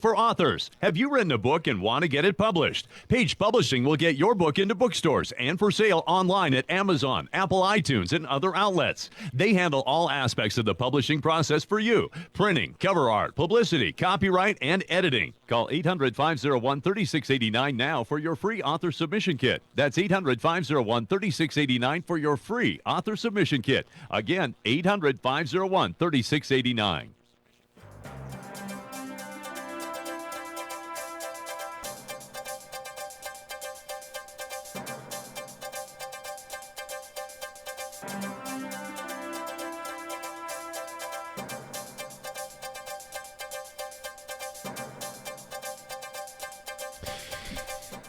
For authors, have you written a book and want to get it published? Page Publishing will get your book into bookstores and for sale online at Amazon, Apple iTunes, and other outlets. They handle all aspects of the publishing process for you: printing, cover art, publicity, copyright, and editing. Call 800-501-3689 now for your free author submission kit. That's 800-501-3689 for your free author submission kit. Again, 800-501-3689.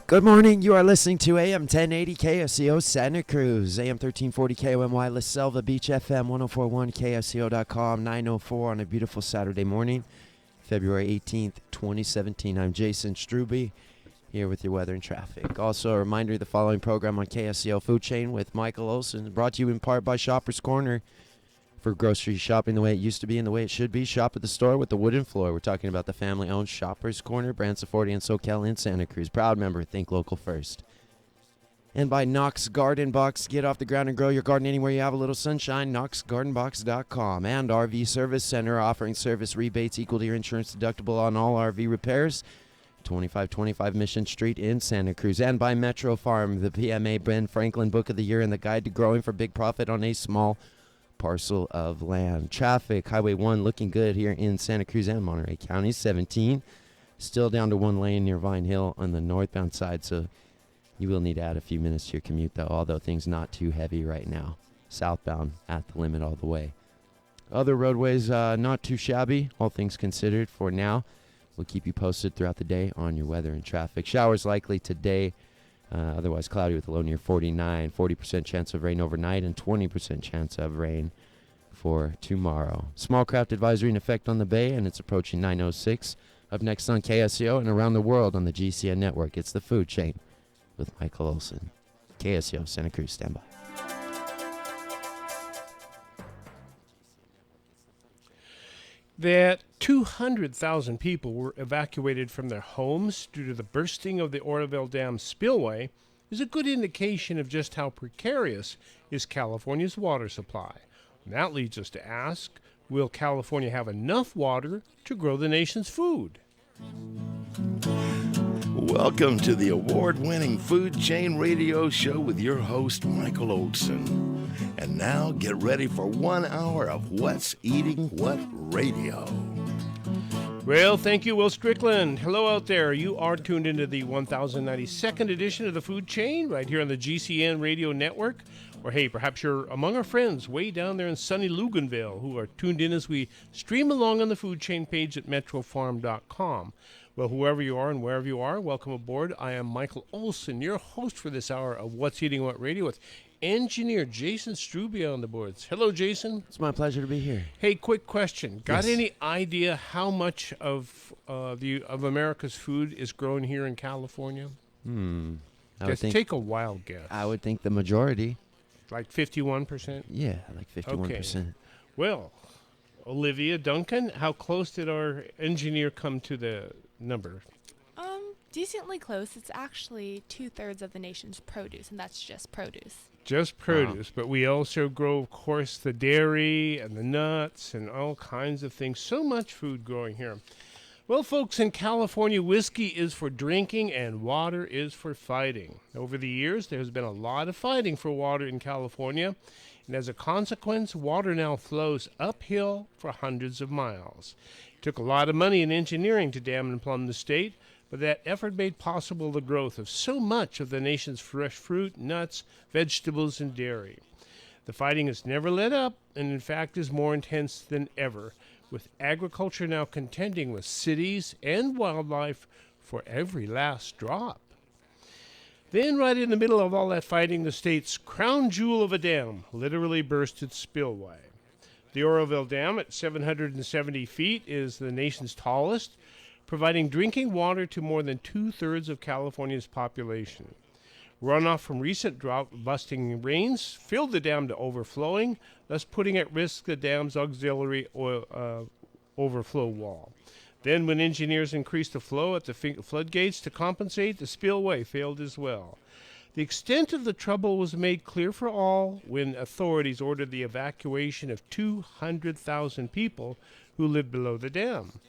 Good morning. You are listening to AM 1080 KSCO Santa Cruz, AM 1340 KOMY La Selva Beach, FM 1041 KSCO.com, 904 on a beautiful Saturday morning, February 18th, 2017. I'm Jason Struby, here with your weather and traffic. Also, a reminder, the following program on KSCO Food Chain with Michael Olson is brought to you in part by Shoppers Corner. For grocery shopping the way it used to be and the way it should be, shop at the store with the wooden floor. We're talking about the family-owned Shoppers Corner, Branson 40 and SoCal in Santa Cruz. Proud member, think local first. And by Knox Garden Box. Get off the ground and grow your garden anywhere you have a little sunshine. KnoxGardenBox.com. And RV Service Center, offering service rebates equal to your insurance deductible on all RV repairs. 2525 Mission Street in Santa Cruz. And by Metro Farm, the PMA Ben Franklin Book of the Year and the Guide to Growing for Big Profit on a Small Parcel of Land. Traffic, Highway 1 looking good here in Santa Cruz and Monterey County. 17 still down to one lane near Vine Hill on the northbound side, so you will need to add a few minutes to your commute, though, although things not too heavy right now. Southbound at the limit all the way. Other roadways not too shabby, all things considered for now. We'll keep you posted throughout the day on your weather and traffic. Showers likely today. Otherwise cloudy with a low near 49, 40% chance of rain overnight, and 20% chance of rain for tomorrow. Small craft advisory in effect on the Bay, and it's approaching 9:06. Up next on KSCO and around the world on the GCN network, it's The Food Chain with Michael Olson. KSCO, Santa Cruz, stand by. That 200,000 people were evacuated from their homes due to the bursting of the Oroville Dam spillway is a good indication of just how precarious is California's water supply. And that leads us to ask, will California have enough water to grow the nation's food? Welcome to the award-winning Food Chain Radio Show with your host, Michael Olson. And now get ready for 1 hour of What's Eating What Radio. Well, thank you, Will Strickland. Hello out there. You are tuned into the 1092nd edition of the Food Chain right here on the GCN Radio Network. Or, hey, perhaps you're among our friends way down there in sunny Luganville who are tuned in as we stream along on the Food Chain page at metrofarm.com. Well, whoever you are and wherever you are, welcome aboard. I am Michael Olson, your host for this hour of What's Eating What Radio with engineer Jason Struby on the boards. Hello, Jason. It's my pleasure to be here. Hey, quick question. Got Yes. any idea how much of America's food is grown here in California? Just take a wild guess. I would think the majority. Like 51%? Yeah, like 51%. Okay. Well, Olivia Duncan, how close did our engineer come to the number? Decently close. It's actually 2/3 of the nation's produce, and that's just produce. Just produce, but we also grow, of course, the dairy and the nuts and all kinds of things. So much food growing here. Well, folks, in California, whiskey is for drinking and water is for fighting. Over the years, there's been a lot of fighting for water in California, and as a consequence, water now flows uphill for hundreds of miles. It took a lot of money and engineering to dam and plumb the state, but that effort made possible the growth of so much of the nation's fresh fruit, nuts, vegetables, and dairy. The fighting has never let up, and in fact is more intense than ever, with agriculture now contending with cities and wildlife for every last drop. Then, right in the middle of all that fighting, the state's crown jewel of a dam literally burst its spillway. The Oroville Dam at 770 feet is the nation's tallest, providing drinking water to more than 2/3 of California's population. Runoff from recent drought-busting rains filled the dam to overflowing, thus putting at risk the dam's auxiliary overflow wall. Then when engineers increased the flow at the floodgates to compensate, the spillway failed as well. The extent of the trouble was made clear for all when authorities ordered the evacuation of 200,000 people who lived below the dam.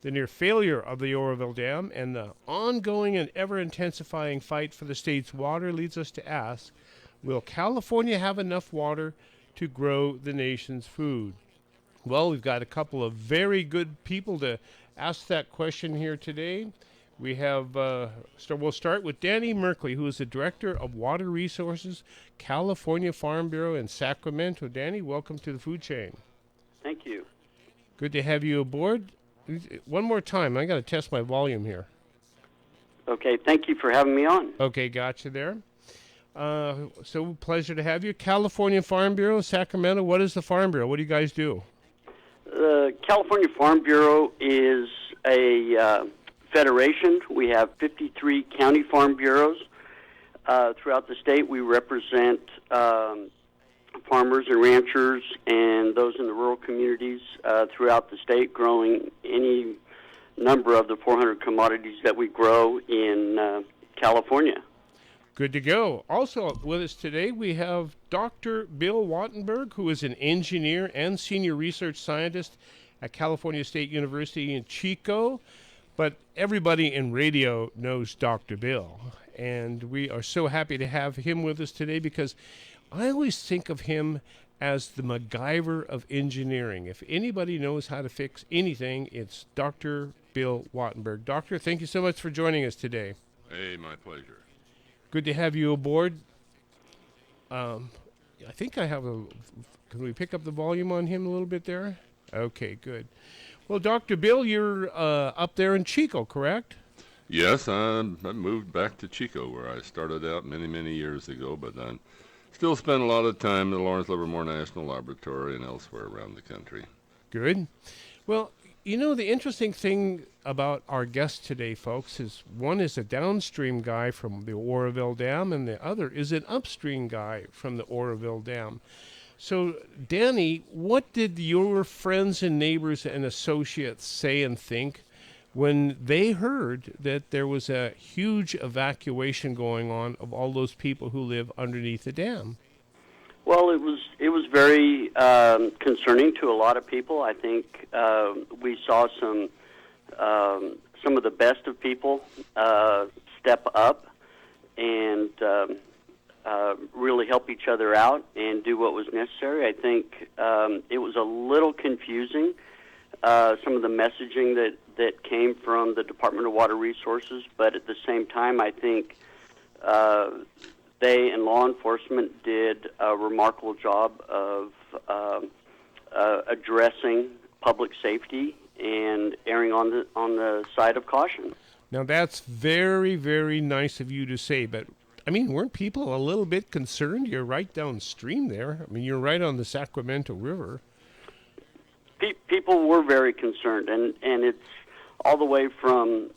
The near failure of the Oroville Dam and the ongoing and ever-intensifying fight for the state's water leads us to ask, will California have enough water to grow the nation's food? Well, we've got a couple of very good people to ask that question here today. We have, we'll start with Danny Merkley, who is the Director of Water Resources, California Farm Bureau in Sacramento. Danny, welcome to the food chain. Thank you. Good to have you aboard. One more time, I got to test my volume here. Okay, thank you for having me on. Okay, gotcha there. So pleasure to have you. California Farm Bureau, Sacramento. What is the Farm Bureau? What do you guys do? The California Farm Bureau is a federation. We have 53 county farm bureaus throughout the state. We represent farmers and ranchers and those in the rural communities throughout the state, growing any number of the 400 commodities that we grow in California. Good to go. Also with us today, we have Dr. Bill Wattenberg, who is an engineer and senior research scientist at California State University in Chico. But everybody in radio knows Dr. Bill. And we are so happy to have him with us today because I always think of him as the MacGyver of engineering. If anybody knows how to fix anything, it's Dr. Bill Wattenberg. Doctor, thank you so much for joining us today. Hey, my pleasure. Good to have you aboard. I think I have can we pick up the volume on him a little bit there? Okay, good. Well, Dr. Bill, you're up there in Chico, correct? Yes, I moved back to Chico, where I started out many, many years ago, but I still spend a lot of time at the Lawrence Livermore National Laboratory and elsewhere around the country. Good. Well, you know, the interesting thing about our guest today, folks, is one is a downstream guy from the Oroville Dam, and the other is an upstream guy from the Oroville Dam. So, Danny, what did your friends and neighbors and associates say and think when they heard that there was a huge evacuation going on of all those people who live underneath the dam? Well, it was very concerning to a lot of people. I think we saw some of the best of people step up and really help each other out and do what was necessary. I think it was a little confusing, some of the messaging that came from the Department of Water Resources, but at the same time, I think they and law enforcement did a remarkable job of addressing public safety and erring on the side of caution. Now, that's very, very nice of you to say, but, I mean, weren't people a little bit concerned? You're right downstream there. I mean, you're right on the Sacramento River. People were very concerned, and it's all the way from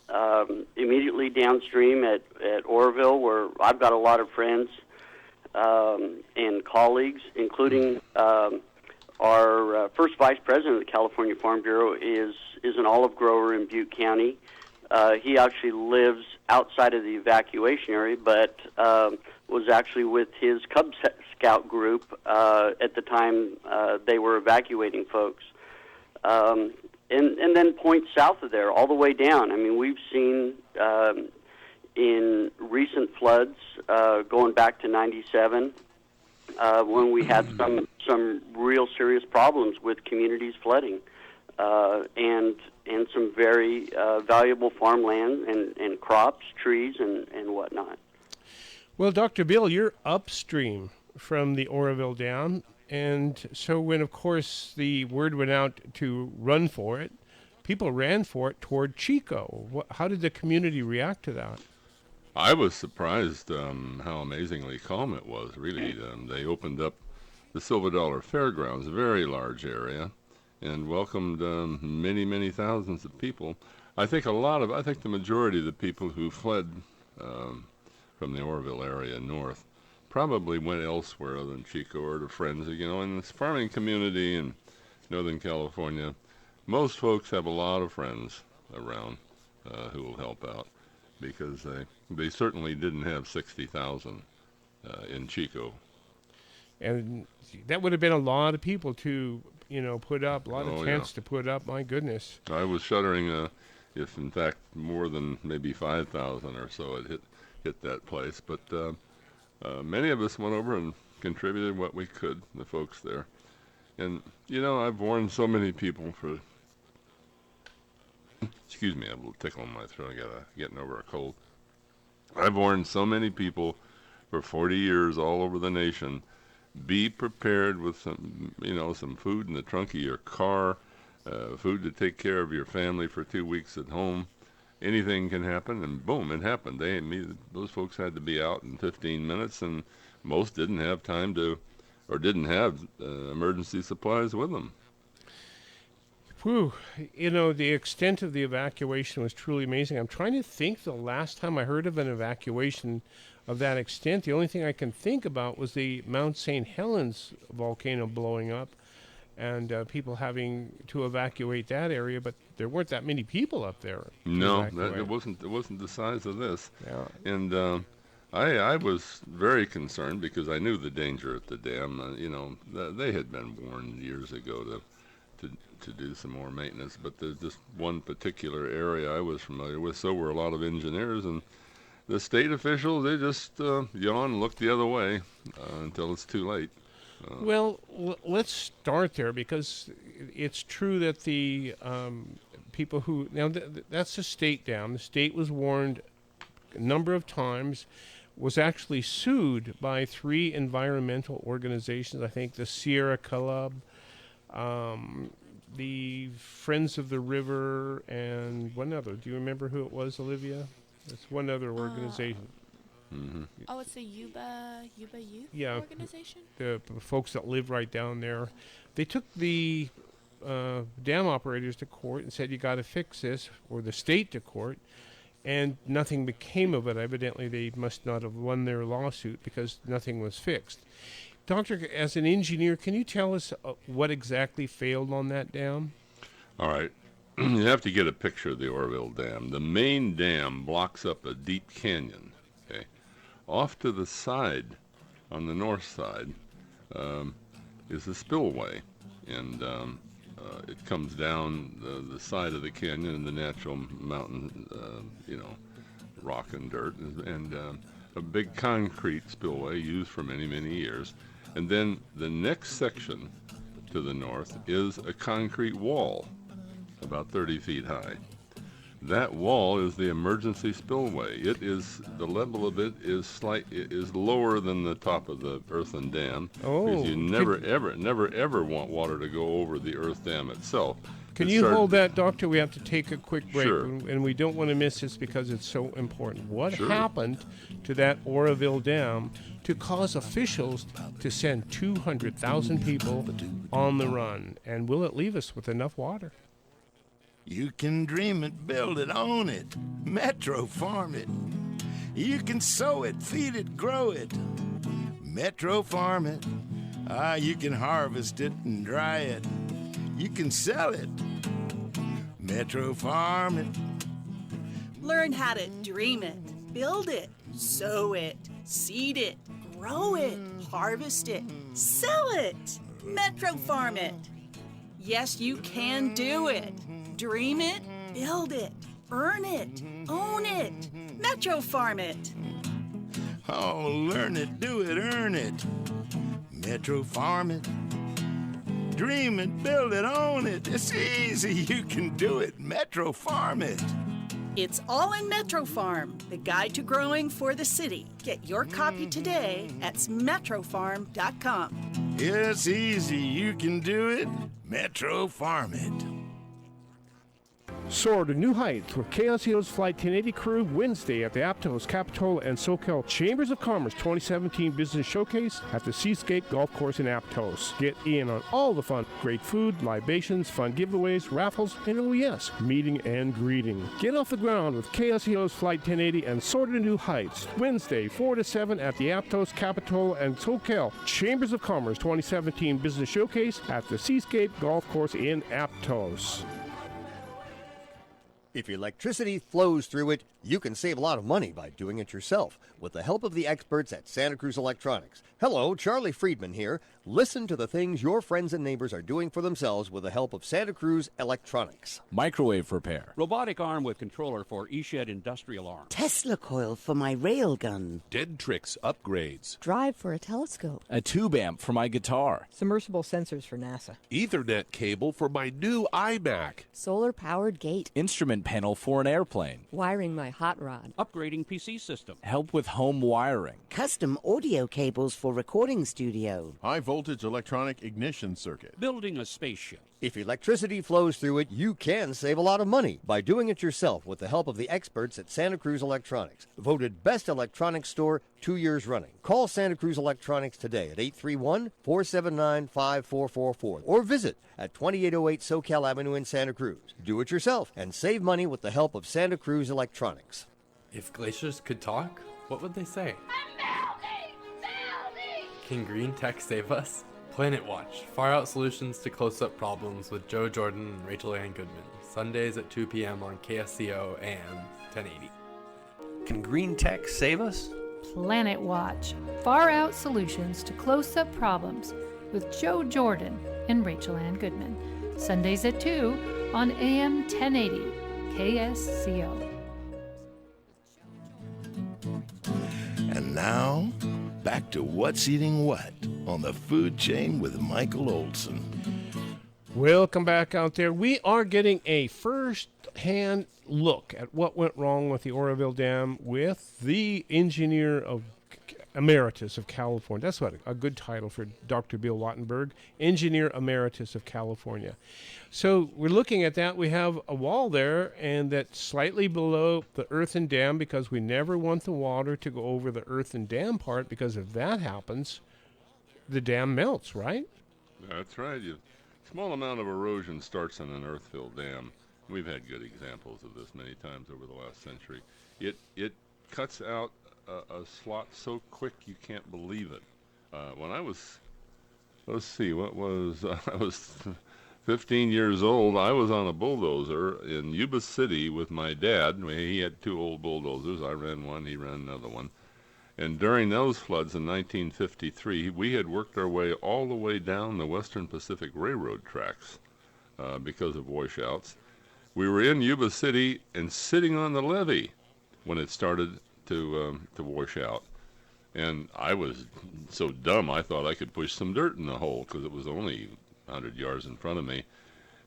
immediately downstream at Oroville, where I've got a lot of friends and colleagues, including our first vice president of the California Farm Bureau is an olive grower in Butte County. He actually lives outside of the evacuation area, but was actually with his Cub Scout group at the time they were evacuating folks. And then points south of there, all the way down. I mean, we've seen in recent floods going back to '97 when we had some real serious problems with communities flooding and some very valuable farmland and crops, trees, and whatnot. Well, Dr. Bill, you're upstream from the Oroville Dam. And so when, of course, the word went out to run for it, people ran for it toward Chico. How did the community react to that? I was surprised how amazingly calm it was, really. They opened up the Silver Dollar Fairgrounds, a very large area, and welcomed many, many thousands of people. I think the majority of the people who fled from the Oroville area north probably went elsewhere other than Chico or to friends. You know, in this farming community in Northern California, most folks have a lot of friends around who will help out, because they certainly didn't have 60,000 in Chico. And that would have been a lot of people to, put up, a lot of Oh, tents yeah. to put up. My goodness. I was shuddering if, in fact, more than maybe 5,000 or so had hit that place. But many of us went over and contributed what we could, the folks there. And, I've warned so many people for... Excuse me, I have a little tickle in my throat. I got getting over a cold. I've warned so many people for 40 years all over the nation, be prepared with some food in the trunk of your car, food to take care of your family for 2 weeks at home. Anything can happen, and boom, it happened. Those folks had to be out in 15 minutes, and most didn't have time to, or didn't have emergency supplies with them. Whew. The extent of the evacuation was truly amazing. I'm trying to think the last time I heard of an evacuation of that extent. The only thing I can think about was the Mount St. Helens volcano blowing up and people having to evacuate that area, but there weren't that many people up there. No, it wasn't the size of this. Yeah. And I was very concerned because I knew the danger at the dam. They had been warned years ago to do some more maintenance, but there's just one particular area I was familiar with, so were a lot of engineers, and the state officials, they just yawn and look the other way until it's too late. Well, let's start there, because it's true that the people who... Now, that's the state dam. The state was warned a number of times, was actually sued by 3 environmental organizations, I think the Sierra Club, the Friends of the River, and one other. Do you remember who it was, Olivia? It's one other organization. Mm-hmm. Oh, it's the Yuba Youth organization? The folks that live right down there. They took the dam operators to court and said, you got to fix this, or the state to court, and nothing became of it. Evidently, they must not have won their lawsuit because nothing was fixed. Doctor, as an engineer, can you tell us what exactly failed on that dam? All right. You have to get a picture of the Oroville Dam. The main dam blocks up a deep canyon. Okay, off to the side, on the north side, is a spillway, and it comes down the side of the canyon and the natural mountain, rock and dirt, and a big concrete spillway used for many, many years. And then the next section to the north is a concrete wall, about 30 feet high. That wall is the emergency spillway. The level of it is lower than the top of the earthen dam. Oh, because you never ever want water to go over the earth dam itself. Can you hold that, Doctor? We have to take a quick break, Sure. And we don't want to miss this because it's so important. What Sure. happened to that Oroville Dam to cause officials to send 200,000 people on the run? And will it leave us with enough water? You can dream it, build it, own it. Metro Farm it. You can sow it, feed it, grow it. Metro Farm it. You can harvest it and dry it. You can sell it. Metro Farm it. Learn how to dream it, build it, sow it, seed it, grow it, harvest it, sell it. Metro Farm it. Yes, you can do it. Dream it, build it, earn it, own it. Metro Farm it. Oh, learn it, do it, earn it. Metro Farm it. Dream it, build it, own it. It's easy, you can do it. Metro Farm it. It's all in Metro Farm, the guide to growing for the city. Get your copy today at metrofarm.com. It's easy, you can do it. Metro Farm it. Soar to new heights with KLCO's Flight 1080 crew Wednesday at the Aptos, Capitola, and SoCal Chambers of Commerce 2017 Business Showcase at the Seascape Golf Course in Aptos. Get in on all the fun, great food, libations, fun giveaways, raffles, and oh yes, meeting and greeting. Get off the ground with KLCO's Flight 1080 and soar to new heights Wednesday 4 to 7 at the Aptos, Capitola, and SoCal Chambers of Commerce 2017 Business Showcase at the Seascape Golf Course in Aptos. If electricity flows through it, you can save a lot of money by doing it yourself with the help of the experts at Santa Cruz Electronics. Hello, Charlie Friedman here. Listen to the things your friends and neighbors are doing for themselves with the help of Santa Cruz Electronics. Microwave repair. Robotic arm with controller for eShed industrial arm. Tesla coil for my railgun. Dead Tricks upgrades. Drive for a telescope. A tube amp for my guitar. Submersible sensors for NASA. Ethernet cable for my new iMac. Solar-powered gate. Instrument panel for an airplane. Wiring my hot rod. Upgrading PC system. Help with home wiring. Custom audio cables for recording studio. High voltage electronic ignition circuit. Building a spaceship. If electricity flows through it, you can save a lot of money by doing it yourself with the help of the experts at Santa Cruz Electronics. Voted Best Electronics Store 2 years running. Call Santa Cruz Electronics today at 831-479-5444 or visit at 2808 SoCal Avenue in Santa Cruz. Do it yourself and save money with the help of Santa Cruz Electronics. If glaciers could talk, what would they say? Can green tech save us? Planet Watch, far out solutions to close-up problems with Joe Jordan and Rachel Ann Goodman. Sundays at 2 p.m. on KSCO and 1080. Can green tech save us? Planet Watch, far out solutions to close-up problems with Joe Jordan and Rachel Ann Goodman. Sundays at 2 on AM 1080 KSCO. And now, back to What's Eating What on the food chain with Michael Olson. Welcome back out there. We are getting a first-hand look at what went wrong with the Oroville Dam with the engineer of Emeritus of California. That's what a good title for Dr. Bill Wattenberg, Engineer Emeritus of California. So we're looking at that. We have a wall there, and that's slightly below the earthen dam because we never want the water to go over the earthen dam part, because if that happens, the dam melts, right? That's right. Small amount of erosion starts in an earth-filled dam. We've had good examples of this many times over the last century. It cuts out a slot so quick you can't believe it. When I was, I was 15 years old, I was on a bulldozer in Yuba City with my dad. He had two old bulldozers. I ran one, he ran another one. And during those floods in 1953, we had worked our way all the way down the Western Pacific Railroad tracks because of washouts. We were in Yuba City and sitting on the levee when it started to wash out. And I was so dumb, I thought I could push some dirt in the hole because it was only 100 yards in front of me.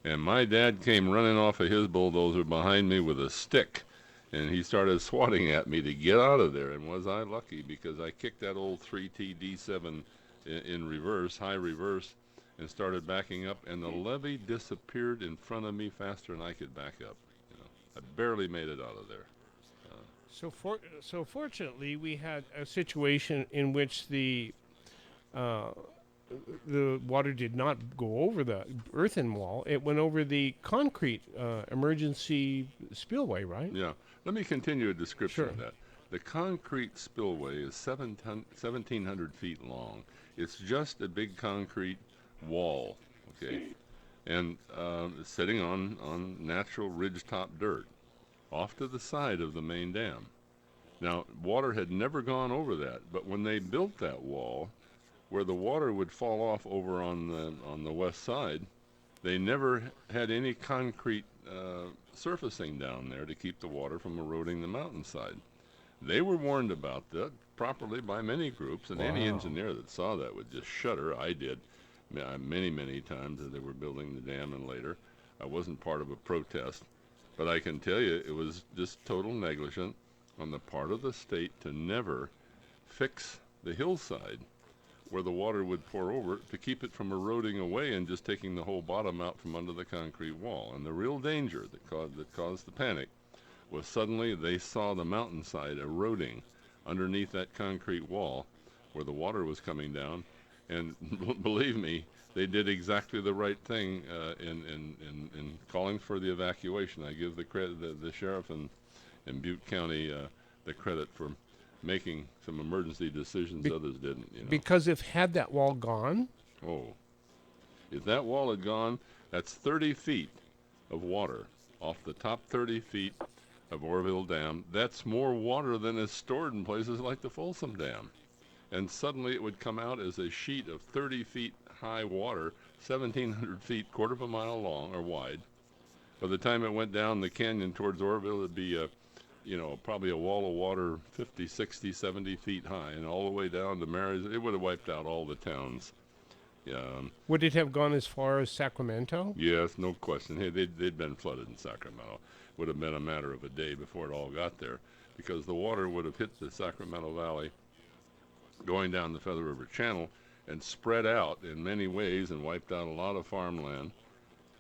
And my dad came running off of his bulldozer behind me with a stick. And he started swatting at me to get out of there. And was I lucky, because I kicked that old 3T D7 in reverse, high reverse, and started backing up. And the levee disappeared in front of me faster than I could back up. I barely made it out of there. So fortunately, we had a situation in which the water did not go over the earthen wall. It went over the concrete emergency spillway, right? Yeah. Let me continue a description Sure. of that. The concrete spillway is 1,700 feet long. It's just a big concrete wall, okay, and sitting on natural ridge-top dirt off to the side of the main dam. Now, water had never gone over that, but when they built that wall, where the water would fall off over on the west side, they never had any concrete surfacing down there to keep the water from eroding the mountainside. They were warned about that properly by many groups, and any engineer that saw that would just shudder. I did many, many times as they were building the dam, and later. I wasn't part of a protest, but I can tell you it was just total negligence on the part of the state to never fix the hillside where the water would pour over to keep it from eroding away and just taking the whole bottom out from under the concrete wall. And the real danger that caused the panic was suddenly they saw the mountainside eroding underneath that concrete wall where the water was coming down. And believe me, they did exactly the right thing in calling for the evacuation. I give the credit the sheriff in Butte County the credit for making some emergency decisions others didn't. Because had that wall gone, if that wall had gone, that's 30 feet of water off the top 30 feet of Oroville Dam. That's more water than is stored in places like the Folsom Dam. And suddenly it would come out as a sheet of 30 feet high water, 1,700 feet, quarter of a mile long or wide. By the time it went down the canyon towards Oroville, it'd be probably a wall of water 50, 60, 70 feet high, and all the way down to Mary's. It would have wiped out all the towns. Would it have gone as far as Sacramento? Yes, no question. Hey, they'd been flooded in Sacramento. Would have been a matter of a day before it all got there, because the water would have hit the Sacramento Valley going down the Feather River Channel and spread out in many ways and wiped out a lot of farmland.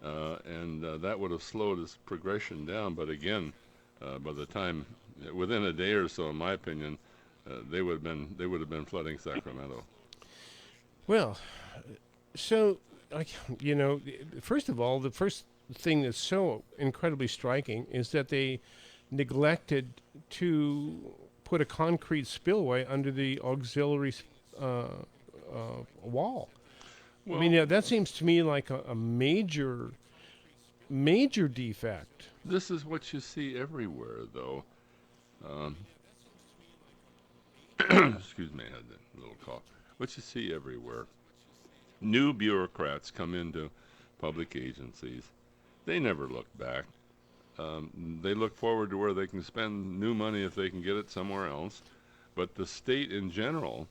And that would have slowed its progression down. But again, by the time, within a day or so, in my opinion, they would have been flooding Sacramento. Well, so first of all, the first thing that's so incredibly striking is that they neglected to put a concrete spillway under the auxiliary wall. Well, I mean, that seems to me like a major defect. This is what you see everywhere, though. Excuse me, I had a little cough. What you see everywhere. New bureaucrats come into public agencies. They never look back. They look forward to where they can spend new money if they can get it somewhere else. But the state in general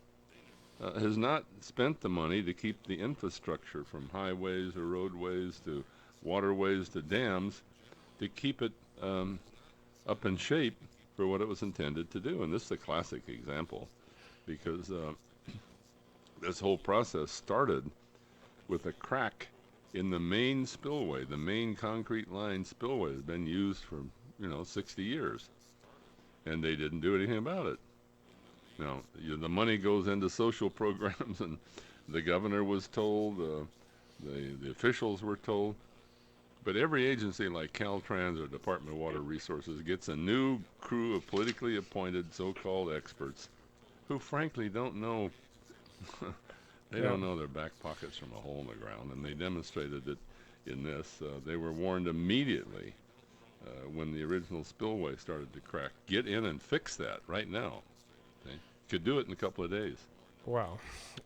has not spent the money to keep the infrastructure, from highways or roadways to waterways to dams, to keep it up in shape for what it was intended to do. And this is a classic example, because this whole process started with a crack in the main spillway. The main concrete line spillway has been used for 60 years, and they didn't do anything about it. Now, the money goes into social programs, and the governor was told, the officials were told, but every agency like Caltrans or Department of Water Resources gets a new crew of politically appointed so-called experts who frankly don't know they don't know their back pockets from a hole in the ground, and they demonstrated it in this. They were warned immediately when the original spillway started to crack. Get in and fix that right now. Okay? Could do it in a couple of days. Wow.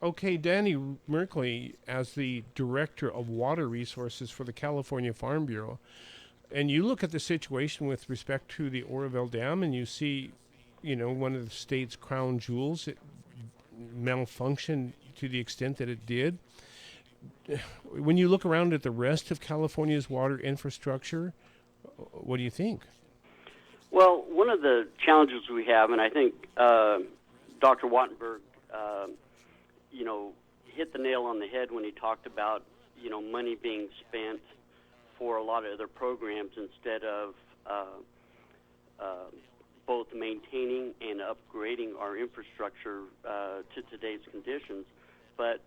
Okay, Danny Merkley, as the Director of Water Resources for the California Farm Bureau, and you look at the situation with respect to the Oroville Dam, and you see, one of the state's crown jewels, it malfunctioned to the extent that it did. When you look around at the rest of California's water infrastructure, what do you think? Well, one of the challenges we have, and I think Dr. Wattenberg, hit the nail on the head when he talked about, money being spent for a lot of other programs instead of both maintaining and upgrading our infrastructure to today's conditions. But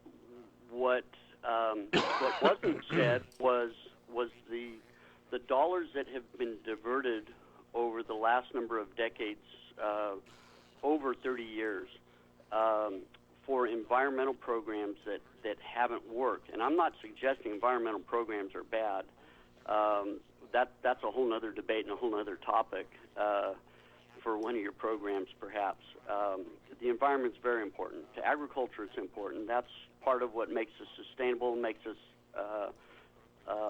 what wasn't said was the dollars that have been diverted over the last number of decades, over 30 years, for environmental programs that haven't worked. And I'm not suggesting environmental programs are bad. That's a whole other debate and a whole other topic for one of your programs, perhaps. The environment's very important. To agriculture, it's important. That's part of what makes us sustainable, makes us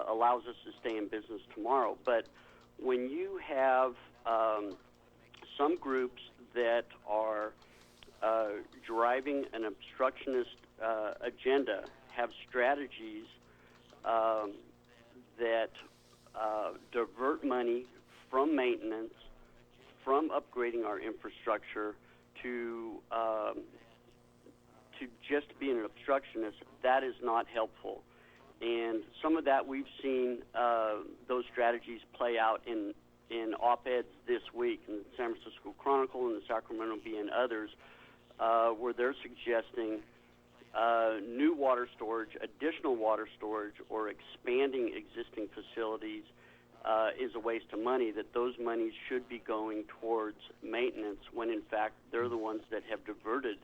allows us to stay in business tomorrow. But when you have some groups that are driving an obstructionist agenda, have strategies that divert money from maintenance, from upgrading our infrastructure to just being an obstructionist, that is not helpful. And some of that we've seen those strategies play out in op-eds this week in the San Francisco Chronicle and the Sacramento Bee and others, where they're suggesting new water storage, additional water storage, or expanding existing facilities is a waste of money, that those monies should be going towards maintenance when, in fact, they're the ones that have diverted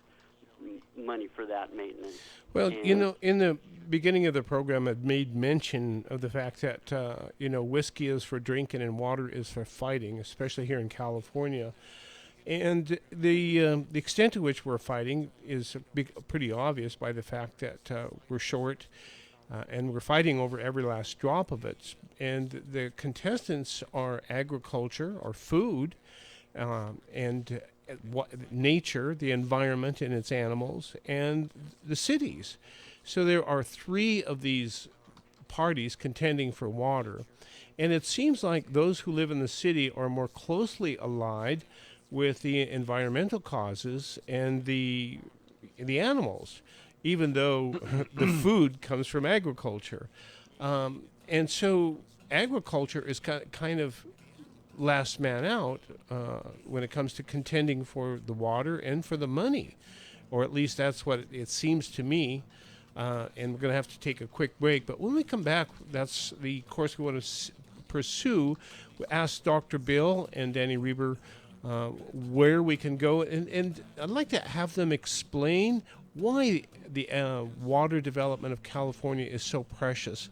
money for that maintenance. Well, And in the beginning of the program, I made mention of the fact that, whiskey is for drinking and water is for fighting, especially here in California. And the extent to which we're fighting is pretty obvious by the fact that we're short and we're fighting over every last drop of it. And the contestants are agriculture or food and nature, the environment and its animals, and the cities. So there are three of these parties contending for water. And it seems like those who live in the city are more closely allied with the environmental causes and the animals, even though the food comes from agriculture. And so agriculture is kind of last man out when it comes to contending for the water and for the money, or at least that's what it seems to me. And we're going to have to take a quick break. But when we come back, that's the course we want to pursue. We ask Dr. Bill and Danny Reber where we can go. And I'd like to have them explain why the water development of California is so precious,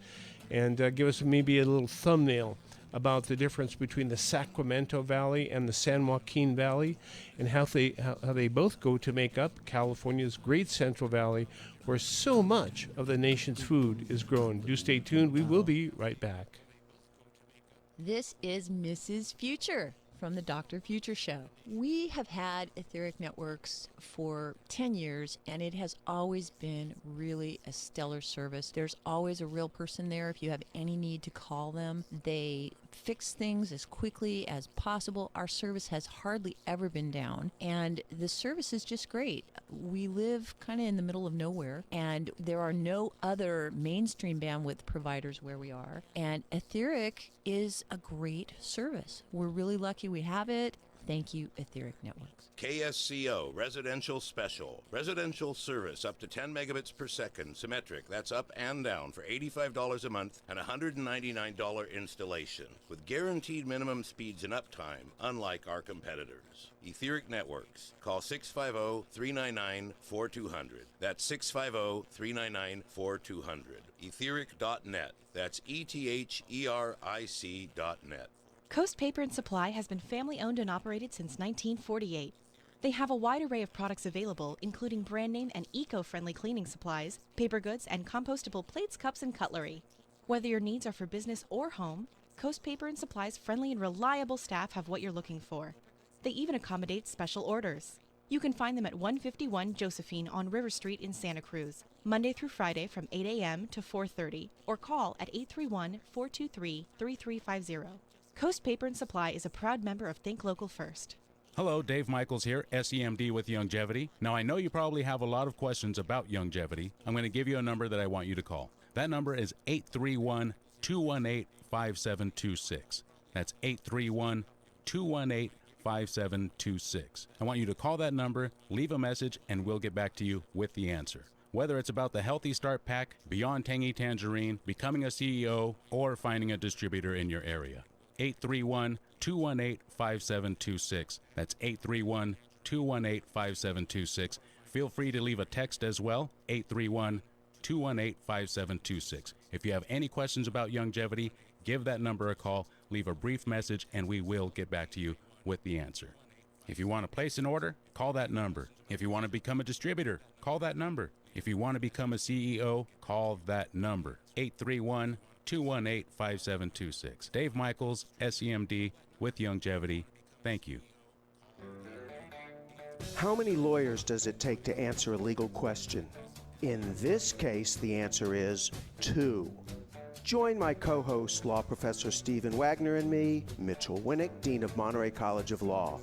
and give us maybe a little thumbnail about the difference between the Sacramento Valley and the San Joaquin Valley, and how they both go to make up California's great Central Valley, where so much of the nation's food is grown. Do stay tuned. We will be right back. This is Mrs. Future from the Dr. Future Show. We have had Etheric Networks for 10 years, and it has always been really a stellar service. There's always a real person there. If you have any need to call them, they fix things as quickly as possible. Our service has hardly ever been down, and the service is just great. We live kind of in the middle of nowhere, and there are no other mainstream bandwidth providers where we are, and Etheric is a great service. We're really lucky we have it. Thank you, Etheric Networks. KSCO Residential Special. Residential service up to 10 megabits per second, symmetric. That's up and down for $85 a month and $199 installation. With guaranteed minimum speeds and uptime, unlike our competitors. Etheric Networks. Call 650-399-4200. That's 650-399-4200. Etheric.net. That's ETHERIC.net. Coast Paper and Supply has been family-owned and operated since 1948. They have a wide array of products available, including brand name and eco-friendly cleaning supplies, paper goods, and compostable plates, cups, and cutlery. Whether your needs are for business or home, Coast Paper and Supply's friendly and reliable staff have what you're looking for. They even accommodate special orders. You can find them at 151 Josephine on River Street in Santa Cruz, Monday through Friday from 8 a.m. to 4:30, or call at 831-423-3350. Coast Paper and Supply is a proud member of Think Local First. Hello, Dave Michaels here, SEMD with Longevity. Now, I know you probably have a lot of questions about longevity. I'm going to give you a number that I want you to call. That number is 831-218-5726. That's 831-218-5726. I want you to call that number, leave a message, and we'll get back to you with the answer. Whether it's about the Healthy Start Pack, Beyond Tangy Tangerine, becoming a CEO, or finding a distributor in your area. 831-218-5726. That's 831-218-5726. Feel free to leave a text as well, 831-218-5726. If you have any questions about longevity, give that number a call, leave a brief message, and we will get back to you with the answer. If you want to place an order, call that number. If you want to become a distributor, call that number. If you want to become a CEO, call that number, 831-218-5726. Dave Michaels, SEMD with Longevity. Thank you. How many lawyers does it take to answer a legal question? In this case, the answer is 2. Join my co-host, law professor Stephen Wagner, and me, Mitchell Winnick, Dean of Monterey College of Law.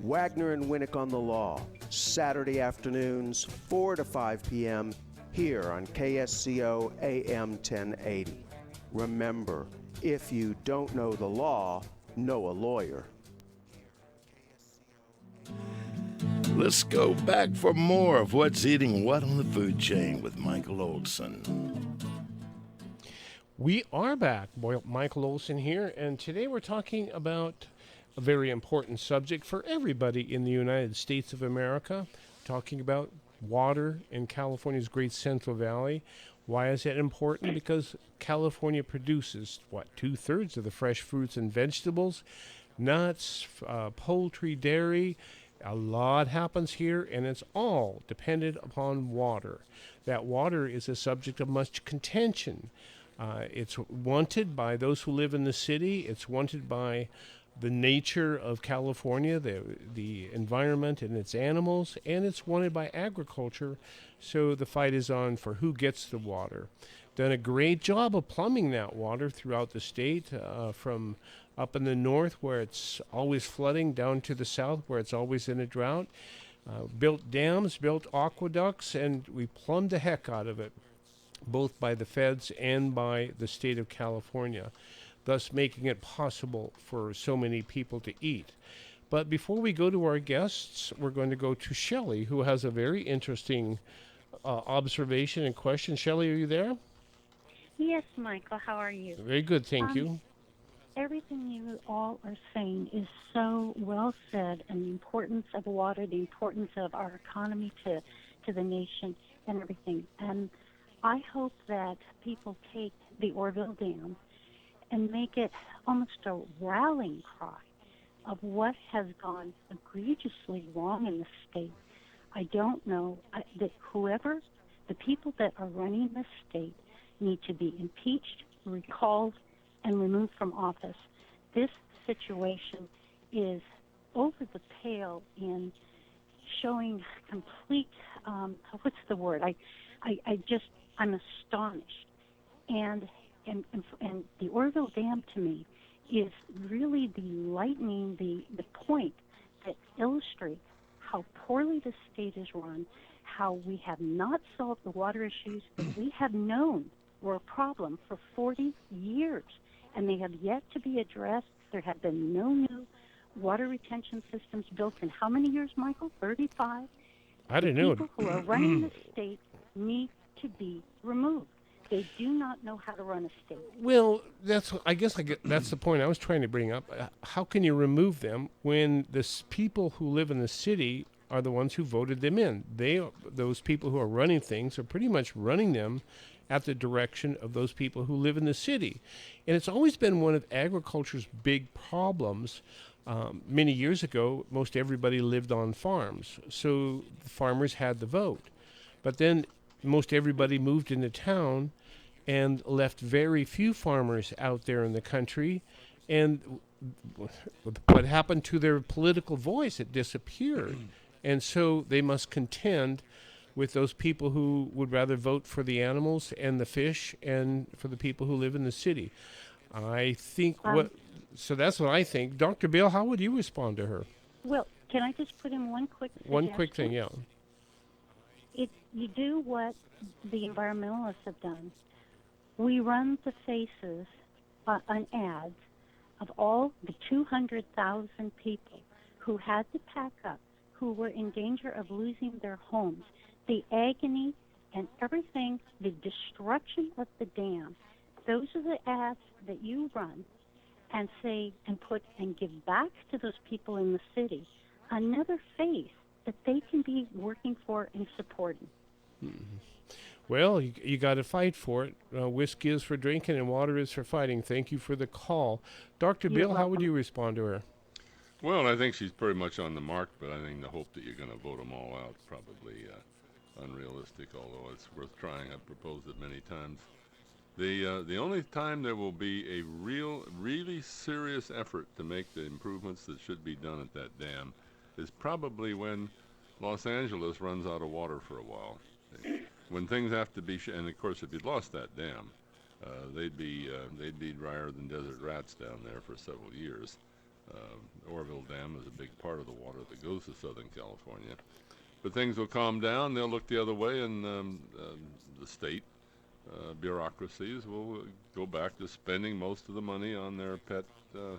Wagner and Winnick on the Law, Saturday afternoons, 4 to 5 p.m., here on KSCO AM 1080. Remember, if you don't know the law, know a lawyer. Let's go back for more of What's Eating What on the Food Chain with Michael Olson. We are back. Michael Olson here, and today we're talking about a very important subject for everybody in the United States of America, talking about water in California's Great Central Valley. Why is that important? Because California produces, what, 2/3 of the fresh fruits and vegetables, nuts, poultry, dairy. A lot happens here, and it's all dependent upon water. That water is a subject of much contention. It's wanted by those who live in the city. It's wanted by the nature of California, the environment and its animals, and it's wanted by agriculture. So the fight is on for who gets the water. Done a great job of plumbing that water throughout the state, from up in the north where it's always flooding down to the south where it's always in a drought. Built dams, built aqueducts, and we plumbed the heck out of it, both by the feds and by the state of California, thus making it possible for so many people to eat. But before we go to our guests, we're going to go to Shelley, who has a very interesting observation and question. Shelley, are you there? Yes, Michael, how are you? Very good, thank you. Everything you all are saying is so well said, and the importance of water, the importance of our economy to the nation and everything. And I hope that people take the Oroville Dam and make it almost a rallying cry of what has gone egregiously wrong in the state. I don't know that the people that are running the state need to be impeached, recalled, and removed from office. This situation is over the pale in showing complete, what's the word? I'm astonished. And the Oroville Dam, to me, is really the point that illustrates how poorly the state is run, how we have not solved the water issues that we have known were a problem for 40 years, and they have yet to be addressed. There have been no new water retention systems built in how many years, Michael? 35? I don't know. The people who are running the state need to be removed. They do not know how to run a state. Well, that's the point I was trying to bring up. How can you remove them when people who live in the city are the ones who voted them in? Those people who are running things are pretty much running them at the direction of those people who live in the city. And it's always been one of agriculture's big problems. Many years ago, most everybody lived on farms, so the farmers had the vote. But then most everybody moved into town and left very few farmers out there in the country. And what happened to their political voice? It disappeared. And so they must contend with those people who would rather vote for the animals and the fish and for the people who live in the city. I think so that's what I think. Dr. Bill, how would you respond to her? Well, can I just put in one quick suggestion? One quick thing, yeah. You do what the environmentalists have done. We run the faces on ads of all the 200,000 people who had to pack up, who were in danger of losing their homes. The agony and everything, the destruction of the dam, those are the ads that you run and say and put and give back to those people in the city another face that they can be working for and supporting. Mm-hmm. Well, you got to fight for it. Whiskey is for drinking and water is for fighting. Thank you for the call. Dr. Bill, how would you respond to her? Well, I think she's pretty much on the mark, but I think the hope that you're going to vote them all out is probably unrealistic, although it's worth trying. I've proposed it many times. The only time there will be a really serious effort to make the improvements that should be done at that dam is probably when Los Angeles runs out of water for a while. When things have to be, and of course, if you'd lost that dam, they'd be drier than desert rats down there for several years. Oroville Dam is a big part of the water that goes to Southern California. But things will calm down. They'll look the other way, and the state bureaucracies will go back to spending most of the money on their pet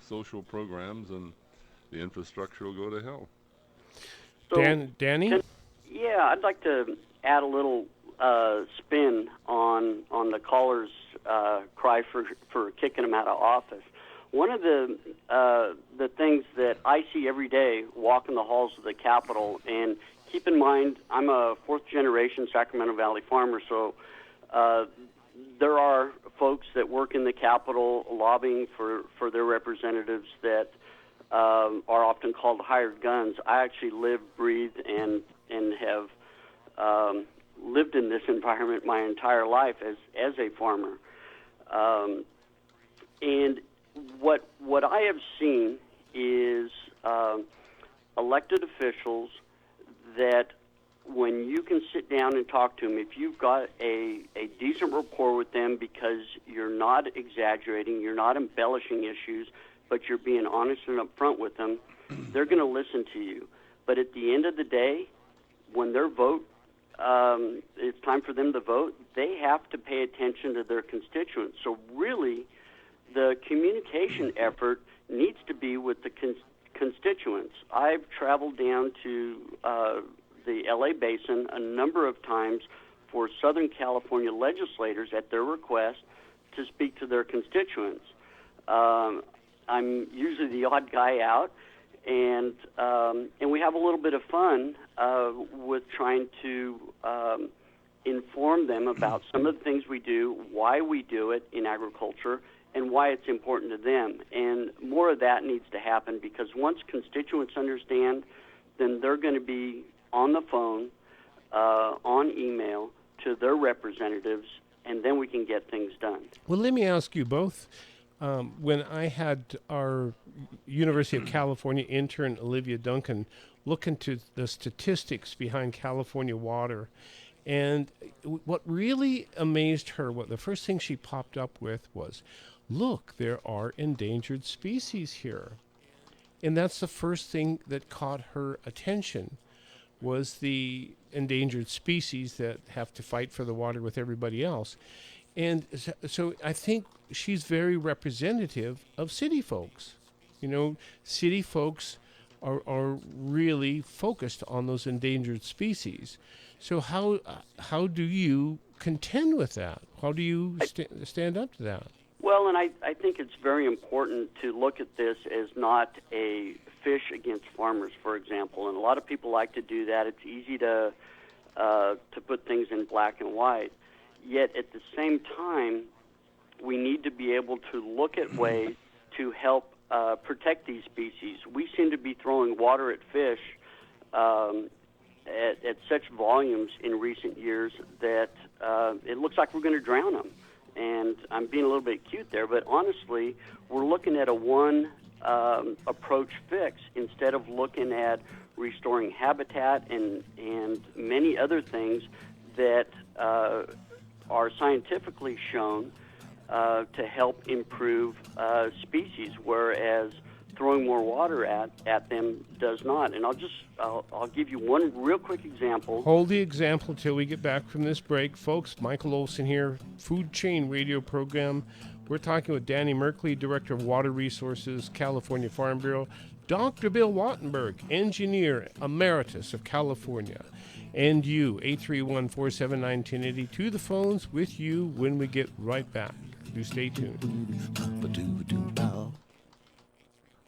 social programs, and the infrastructure will go to hell. So, Danny? Yeah, I'd like to add a little spin on the caller's cry for kicking him out of office. One of the things that I see every day walking the halls of the Capitol and keep in mind, I'm a fourth-generation Sacramento Valley farmer, so there are folks that work in the Capitol lobbying for their representatives that are often called hired guns. I actually live, breathe, and have lived in this environment my entire life as a farmer. And what I have seen is elected officials that when you can sit down and talk to them, if you've got a decent rapport with them because you're not exaggerating, you're not embellishing issues, but you're being honest and upfront with them, they're going to listen to you. But at the end of the day, when their vote, it's time for them to vote, they have to pay attention to their constituents. So really, the communication effort needs to be with the constituents. I've traveled down to the LA Basin a number of times for Southern California legislators at their request to speak to their constituents. I'm usually the odd guy out, and we have a little bit of fun with trying to inform them about some of the things we do, why we do it in agriculture, and why it's important to them. And more of that needs to happen, because once constituents understand, then they're going to be on the phone, on email to their representatives, and then we can get things done. Well, let me ask you both. When I had our University of California intern, Olivia Duncan, look into the statistics behind California water, and what really amazed her, the first thing she popped up with was, look, there are endangered species here. And that's the first thing that caught her attention, was the endangered species that have to fight for the water with everybody else. And so I think she's very representative of city folks. You know, city folks are really focused on those endangered species. So how do you contend with that? How do you stand up to that? Well, and I think it's very important to look at this as not a fish against farmers, for example. And a lot of people like to do that. It's easy to put things in black and white. Yet at the same time, we need to be able to look at ways to help protect these species. We seem to be throwing water at fish at such volumes in recent years that it looks like we're going to drown them. And I'm being a little bit cute there, but honestly, we're looking at a one approach fix instead of looking at restoring habitat and many other things that are scientifically shown to help improve species, whereas throwing more water at them does not. And I'll give you one real quick example. Hold the example till we get back from this break. Folks, Michael Olson here, Food Chain Radio Program. We're talking with Danny Merkley, Director of Water Resources, California Farm Bureau, Dr. Bill Wattenberg, Engineer Emeritus of California, and you, 831-479-1080, to the phones with you when we get right back. Do stay tuned.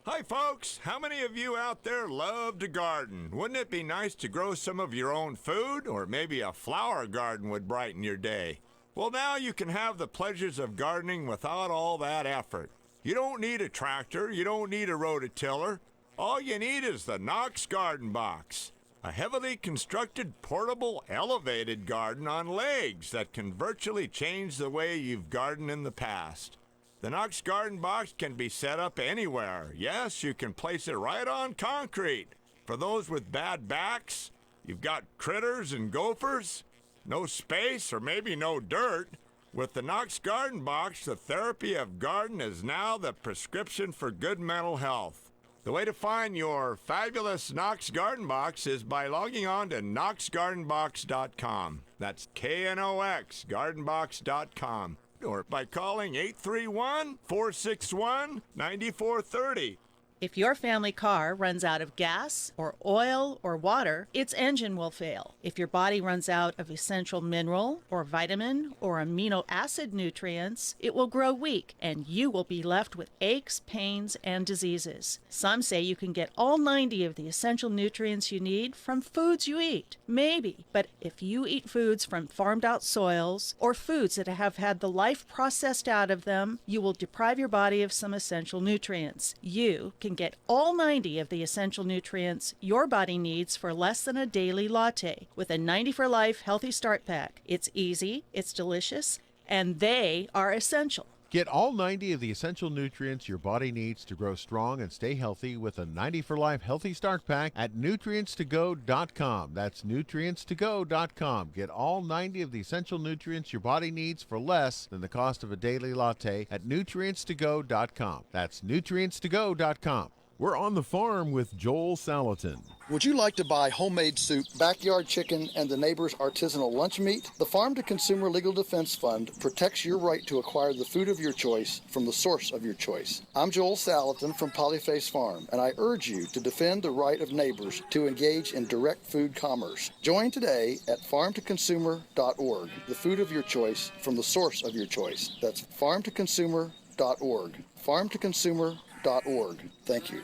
Hi, folks. How many of you out there love to garden? Wouldn't it be nice to grow some of your own food? Or maybe a flower garden would brighten your day. Well, now you can have the pleasures of gardening without all that effort. You don't need a tractor. You don't need a rototiller. All you need is the Knox Garden Box, a heavily constructed, portable, elevated garden on legs that can virtually change the way you've gardened in the past. The Knox Garden Box can be set up anywhere. Yes, you can place it right on concrete. For those with bad backs, you've got critters and gophers, no space or maybe no dirt. With the Knox Garden Box, the therapy of garden is now the prescription for good mental health. The way to find your fabulous Knox Garden Box is by logging on to knoxgardenbox.com. That's KNOX, gardenbox.com. Or by calling 831-461-9430. If your family car runs out of gas or oil or water, its engine will fail. If your body runs out of essential mineral or vitamin or amino acid nutrients, it will grow weak and you will be left with aches, pains, and diseases. Some say you can get all 90 of the essential nutrients you need from foods you eat. Maybe, but if you eat foods from farmed out soils or foods that have had the life processed out of them, you will deprive your body of some essential nutrients. You can get all 90 of the essential nutrients your body needs for less than a daily latte with a 90 for Life Healthy Start Pack. It's easy, it's delicious, and they are essential. Get all 90 of the essential nutrients your body needs to grow strong and stay healthy with a 90 for Life Healthy Start Pack at nutrientstogo.com. That's nutrientstogo.com. Get all 90 of the essential nutrients your body needs for less than the cost of a daily latte at nutrientstogo.com. That's nutrientstogo.com. We're on the farm with Joel Salatin. Would you like to buy homemade soup, backyard chicken, and the neighbor's artisanal lunch meat? The Farm to Consumer Legal Defense Fund protects your right to acquire the food of your choice from the source of your choice. I'm Joel Salatin from Polyface Farm, and I urge you to defend the right of neighbors to engage in direct food commerce. Join today at farmtoconsumer.org, the food of your choice from the source of your choice. That's farmtoconsumer.org. farmtoconsumer.org. Thank you.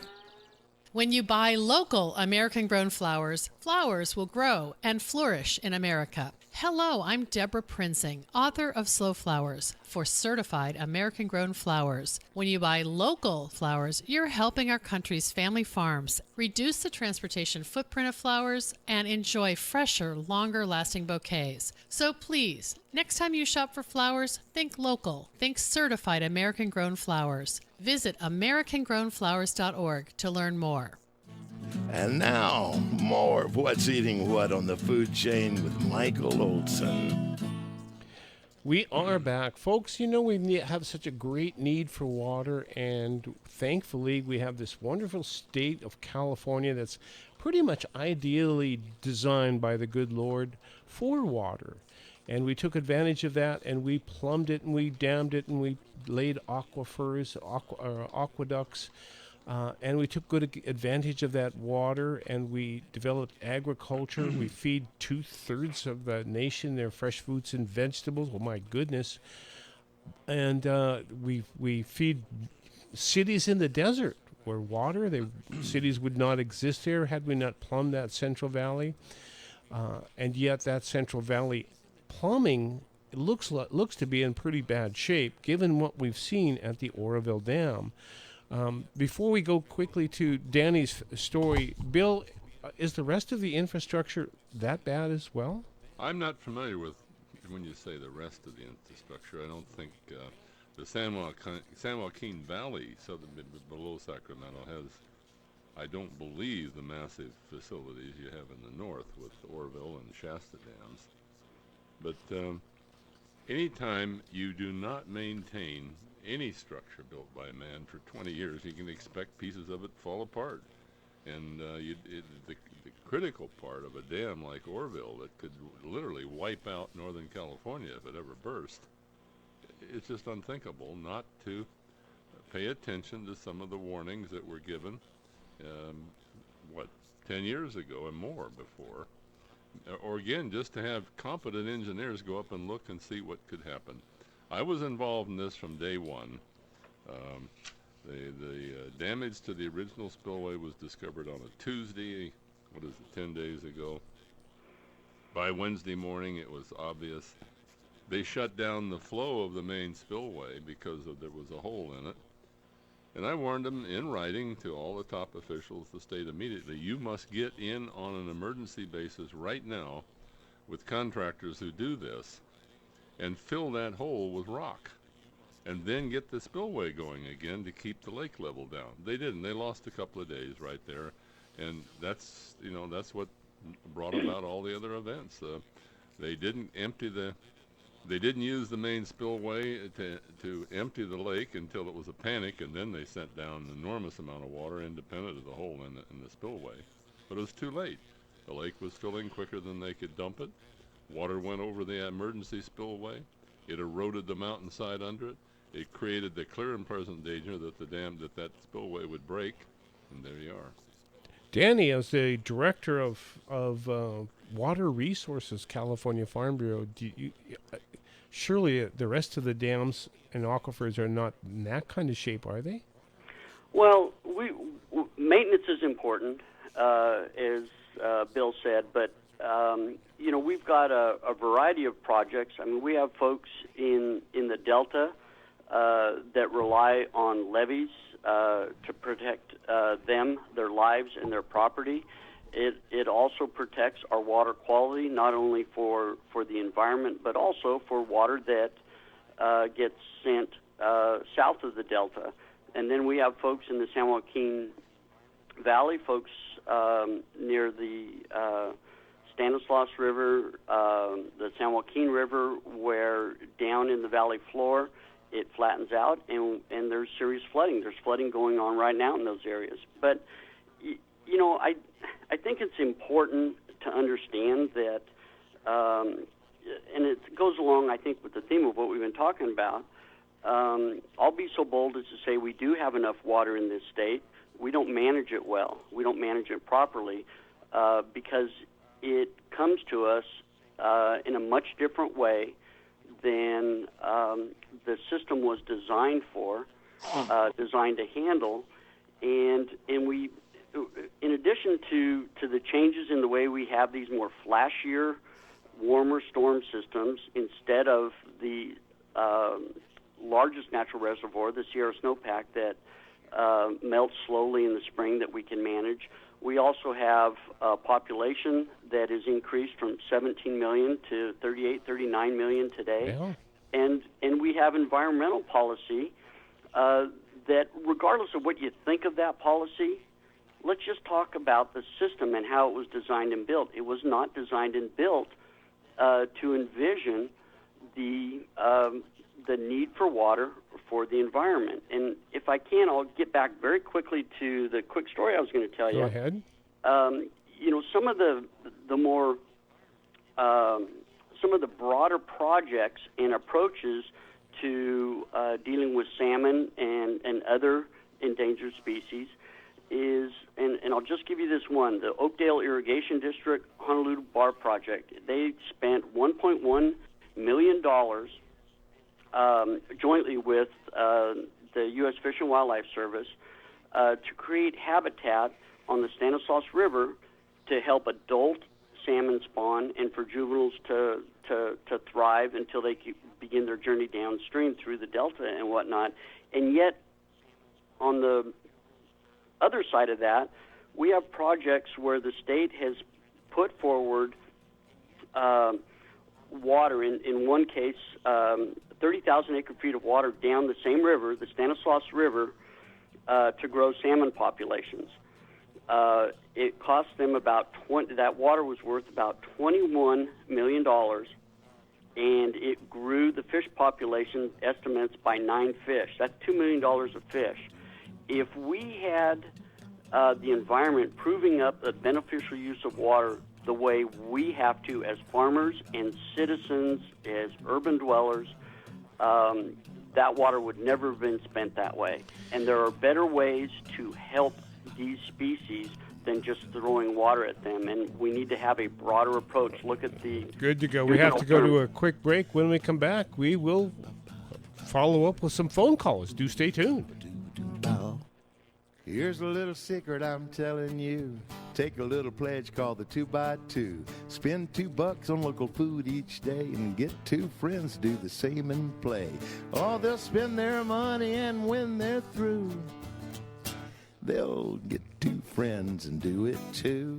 When you buy local American-grown flowers, flowers will grow and flourish in America. Hello, I'm Deborah Prinzing, author of Slow Flowers for certified American-grown flowers. When you buy local flowers, you're helping our country's family farms reduce the transportation footprint of flowers and enjoy fresher, longer-lasting bouquets. So please, next time you shop for flowers, think local. Think certified American-grown flowers. Visit AmericanGrownFlowers.org to learn more. And now, more of What's Eating What on the food chain with Michael Olson. We are back. Folks, you know we have such a great need for water, and thankfully we have this wonderful state of California that's pretty much ideally designed by the good Lord for water. And we took advantage of that, and we plumbed it, and we dammed it, and we laid aquifers, aqueducts, and we took good advantage of that water, and we developed agriculture. We feed 2/3 of the nation their fresh fruits and vegetables. Oh my goodness! And we feed cities in the desert where cities would not exist there had we not plumbed that Central Valley. And yet that Central Valley plumbing looks to be in pretty bad shape given what we've seen at the Oroville Dam. Before we go quickly to Danny's story, Bill, is the rest of the infrastructure that bad as well? I'm not familiar with when you say the rest of the infrastructure. I don't think the San Joaquin Valley, below Sacramento, has, I don't believe, the massive facilities you have in the north with Oroville and Shasta dams. But anytime you do not maintain any structure built by man for 20 years, you can expect pieces of it to fall apart. And the critical part of a dam like Oroville that could literally wipe out Northern California if it ever burst, it's just unthinkable not to pay attention to some of the warnings that were given, 10 years ago and more before. Or again, just to have competent engineers go up and look and see what could happen. I was involved in this from day one. The damage to the original spillway was discovered on a Tuesday, 10 days ago. By Wednesday morning, it was obvious. They shut down the flow of the main spillway because there was a hole in it. And I warned them in writing to all the top officials of the state immediately, you must get in on an emergency basis right now with contractors who do this and fill that hole with rock and then get the spillway going again to keep the lake level down. They didn't. They lost a couple of days right there. And that's what brought about all the other events. They didn't use the main spillway to empty the lake until it was a panic, and then they sent down an enormous amount of water independent of the hole in the spillway. But it was too late. The lake was filling quicker than they could dump it. Water went over the emergency spillway. It eroded the mountainside under it. It created the clear and present danger that that spillway would break. And there you are. Danny, as the director of Water Resources, California Farm Bureau, surely the rest of the dams and aquifers are not in that kind of shape, are they? Well, maintenance is important, as Bill said, but we've got a variety of projects. I mean, we have folks in the Delta that rely on levees to protect them, their lives, and their property. It also protects our water quality, not only for the environment, but also for water that gets sent south of the Delta. And then we have folks in the San Joaquin Valley, folks near the Stanislaus River, the San Joaquin River, where down in the valley floor it flattens out, and there's serious flooding. There's flooding going on right now in those areas. But, I think it's important to understand that, and it goes along, I think, with the theme of what we've been talking about. I'll be so bold as to say we do have enough water in this state. We don't manage it well. We don't manage it properly because it comes to us in a much different way than the system was designed for, designed to handle. And we, in addition to the changes in the way we have these more flashier, warmer storm systems, instead of the largest natural reservoir, the Sierra Snowpack, that melts slowly in the spring that we can manage. We also have a population that is increased from 17 million to 38, 39 million today. Yeah. And we have environmental policy that, regardless of what you think of that policy, let's just talk about the system and how it was designed and built. It was not designed and built to envision the need for water for the environment. And if I can, I'll get back very quickly to the quick story I was going to tell you. Go ahead. Some of the more some of the broader projects and approaches to dealing with salmon and other endangered species is, and I'll just give you this one, the Oakdale Irrigation District Honolulu Bar Project. They spent $1.1 million jointly with the U.S. Fish and Wildlife Service to create habitat on the Stanislaus River to help adult salmon spawn and for juveniles to thrive until they begin their journey downstream through the delta and whatnot. And yet, on the other side of that, we have projects where the state has put forward water, in one case, 30,000 acre-feet of water down the same river, the Stanislaus River, to grow salmon populations. It cost them about that water was worth about $21 million, and it grew the fish population estimates by 9 fish. That's $2 million of fish. If we had the environment proving up the beneficial use of water the way we have to as farmers and citizens, as urban dwellers, that water would never have been spent that way. And there are better ways to help these species than just throwing water at them, and we need to have a broader approach. Look at the... Good to go. We have to go to a quick break. When we come back, we will follow up with some phone calls. Do stay tuned. Here's a little secret I'm telling you. Take a little pledge called the 2x2. Spend $2 on local food each day and get 2 friends to do the same and play. Oh, they'll spend their money, and when they're through, they'll get 2 friends and do it too.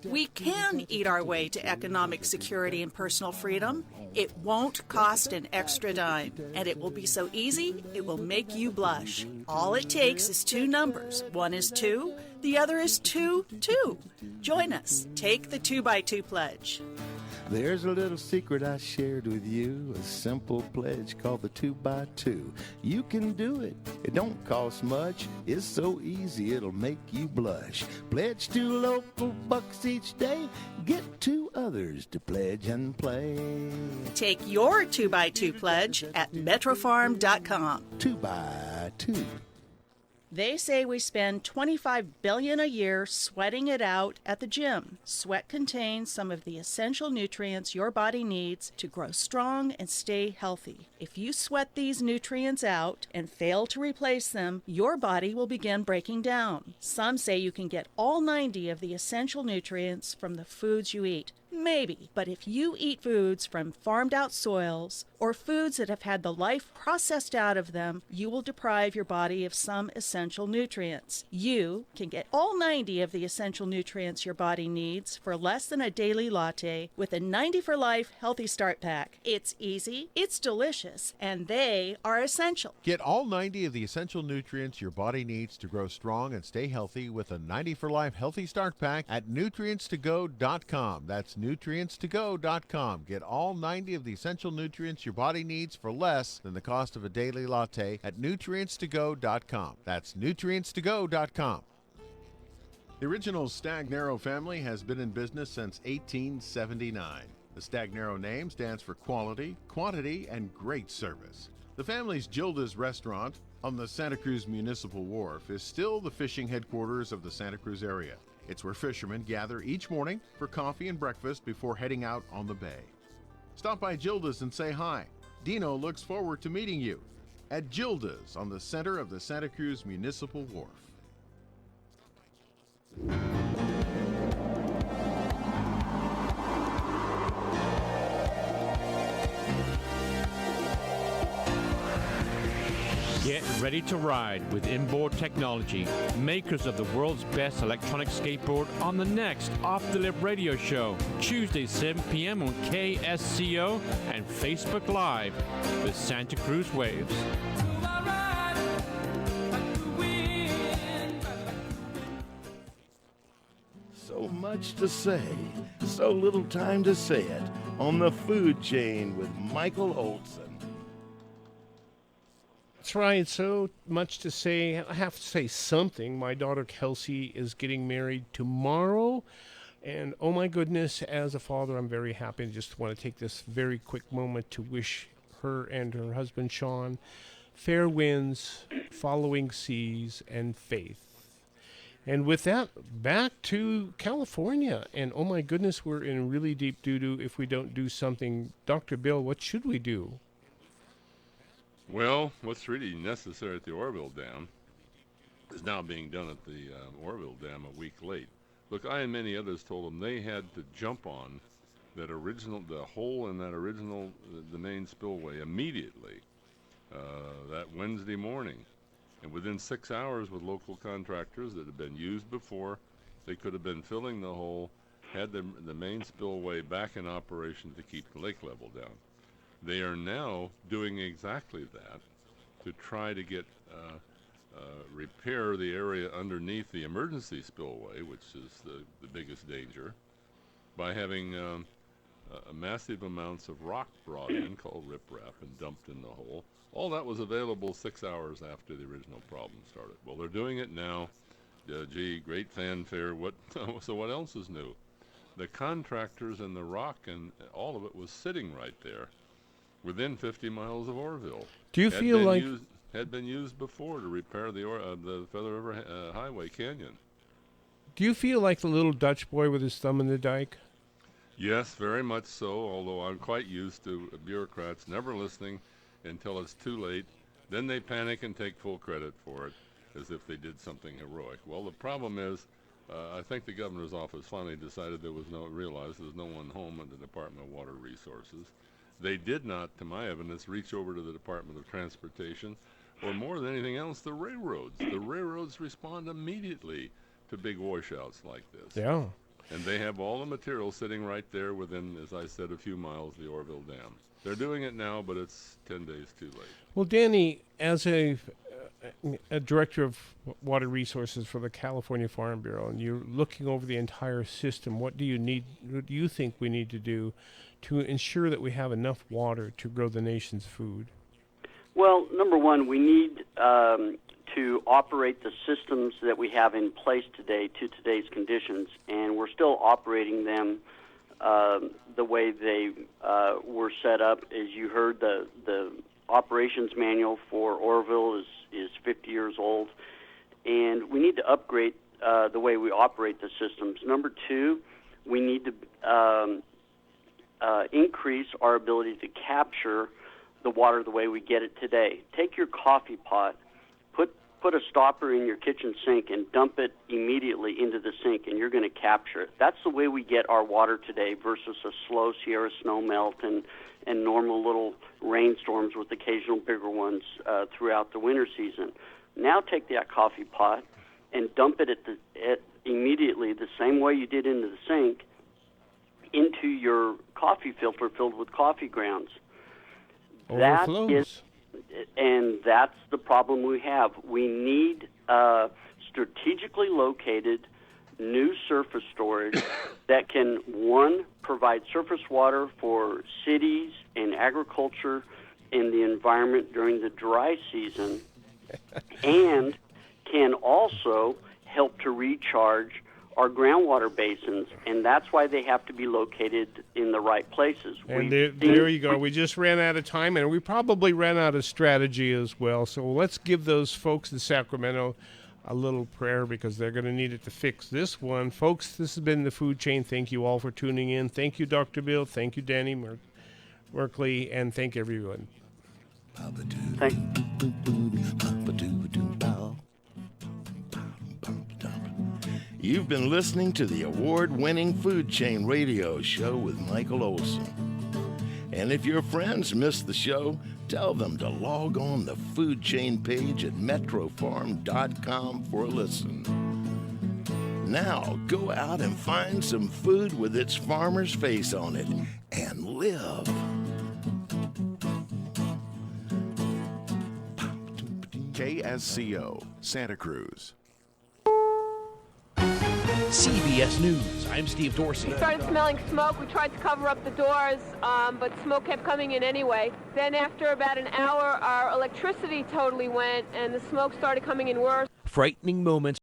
We can eat our way to economic security and personal freedom. It won't cost an extra dime, and it will be so easy, it will make you blush. All it takes is 2 numbers. One is 2, the other is 2, 2. Join us. Take the 2x2 pledge. There's a little secret I shared with you, a simple pledge called the 2x2. You can do it. It don't cost much. It's so easy it'll make you blush. Pledge 2 local bucks each day. Get 2 others to pledge and play. Take your 2x2 pledge at metrofarm.com. 2x2. They say we spend $25 billion a year sweating it out at the gym. Sweat contains some of the essential nutrients your body needs to grow strong and stay healthy. If you sweat these nutrients out and fail to replace them, your body will begin breaking down. Some say you can get all 90 of the essential nutrients from the foods you eat. Maybe, but if you eat foods from farmed out soils or foods that have had the life processed out of them, you will deprive your body of some essential nutrients. You can get all 90 of the essential nutrients your body needs for less than a daily latte with a 90 for Life Healthy Start Pack. It's easy, it's delicious, and they are essential. Get all 90 of the essential nutrients your body needs to grow strong and stay healthy with a 90 for Life Healthy Start Pack at nutrientstogo.com. That's nutrientstogo.com. Get all 90 of the essential nutrients your body needs for less than the cost of a daily latte at nutrientstogo.com. That's nutrientstogo.com. The original Stagnaro family has been in business since 1879. The Stagnaro name stands for quality, quantity, and great service. The family's Gilda's restaurant on the Santa Cruz Municipal Wharf is still the fishing headquarters of the Santa Cruz area. It's where fishermen gather each morning for coffee and breakfast before heading out on the bay. Stop by Gilda's and say hi. Dino looks forward to meeting you at Gilda's on the center of the Santa Cruz Municipal Wharf. Get ready to ride with Inboard Technology, makers of the world's best electronic skateboard, on the next Off the Lip radio show, Tuesday 7 p.m. on KSCO and Facebook Live with Santa Cruz Waves. So much to say, so little time to say it on the food chain with Michael Olson. That's right. So much to say. I have to say something. My daughter Kelsey is getting married tomorrow. And oh my goodness, as a father, I'm very happy. I just want to take this very quick moment to wish her and her husband Sean fair winds, following seas, and faith. And with that, back to California. And oh my goodness, we're in really deep doo-doo if we don't do something. Dr. Bill, what should we do? Well, what's really necessary at the Oroville Dam is now being done at the Oroville Dam a week late. Look, I and many others told them they had to jump on that original, the hole in that original, the main spillway immediately that Wednesday morning. And within 6 hours with local contractors that had been used before, they could have been filling the hole, had the main spillway back in operation to keep the lake level down. They are now doing exactly that to try to get repair the area underneath the emergency spillway, which is the biggest danger, by having massive amounts of rock brought in called riprap and dumped in the hole. All that was available 6 hours after the original problem started. Well, they're doing it now. Gee, great fanfare. So what else is new? The contractors and the rock and all of it was sitting right there within 50 miles of Oroville. Do you feel like had been used before to repair the Feather River Highway Canyon? Do you feel like the little Dutch boy with his thumb in the dike? Yes, very much so, although I'm quite used to bureaucrats never listening until it's too late. Then they panic and take full credit for it as if they did something heroic. Well, the problem is, I think the governor's office finally decided realized there was no one home at the Department of Water Resources. They did not, to my evidence, reach over to the Department of Transportation, or more than anything else, the railroads. The railroads respond immediately to big washouts like this. Yeah. And they have all the material sitting right there within, as I said, a few miles of the Oroville Dam. They're doing it now, but it's 10 days too late. Well, Danny, as a director of water resources for the California Farm Bureau, and you're looking over the entire system, what do you think we need to do to ensure that we have enough water to grow the nation's food? Well, number one, we need to operate the systems that we have in place today to today's conditions, and we're still operating them the way they were set up. As you heard, the operations manual for Oroville is 50 years old. and we need to upgrade the way we operate the systems. Number two, we need to increase our ability to capture the water the way we get it today. Take your coffee pot, put a stopper in your kitchen sink and dump it immediately into the sink, and you're going to capture it. That's the way we get our water today versus a slow Sierra snow melt and normal little rainstorms with occasional bigger ones throughout the winter season. Now take that coffee pot and dump it immediately the same way you did into the sink into your coffee filter filled with coffee grounds. Overflows. And that's the problem we have. We need strategically located new surface storage that can, one, provide surface water for cities and agriculture and the environment during the dry season, and can also help to recharge our groundwater basins, and that's why they have to be located in the right places. And there you go. We just ran out of time, and we probably ran out of strategy as well. So let's give those folks in Sacramento a little prayer, because they're going to need it to fix this one. Folks, this has been The Food Chain. Thank you all for tuning in. Thank you, Dr. Bill. Thank you, Danny Merkley, and thank everyone. You've been listening to the award-winning Food Chain Radio Show with Michael Olson. And if your friends missed the show, tell them to log on the Food Chain page at metrofarm.com for a listen. Now, go out and find some food with its farmer's face on it and live. KSCO, Santa Cruz. CBS News, I'm Steve Dorsey. We started smelling smoke. We tried to cover up the doors, but smoke kept coming in anyway. Then after about an hour, our electricity totally went, and the smoke started coming in worse. Frightening moments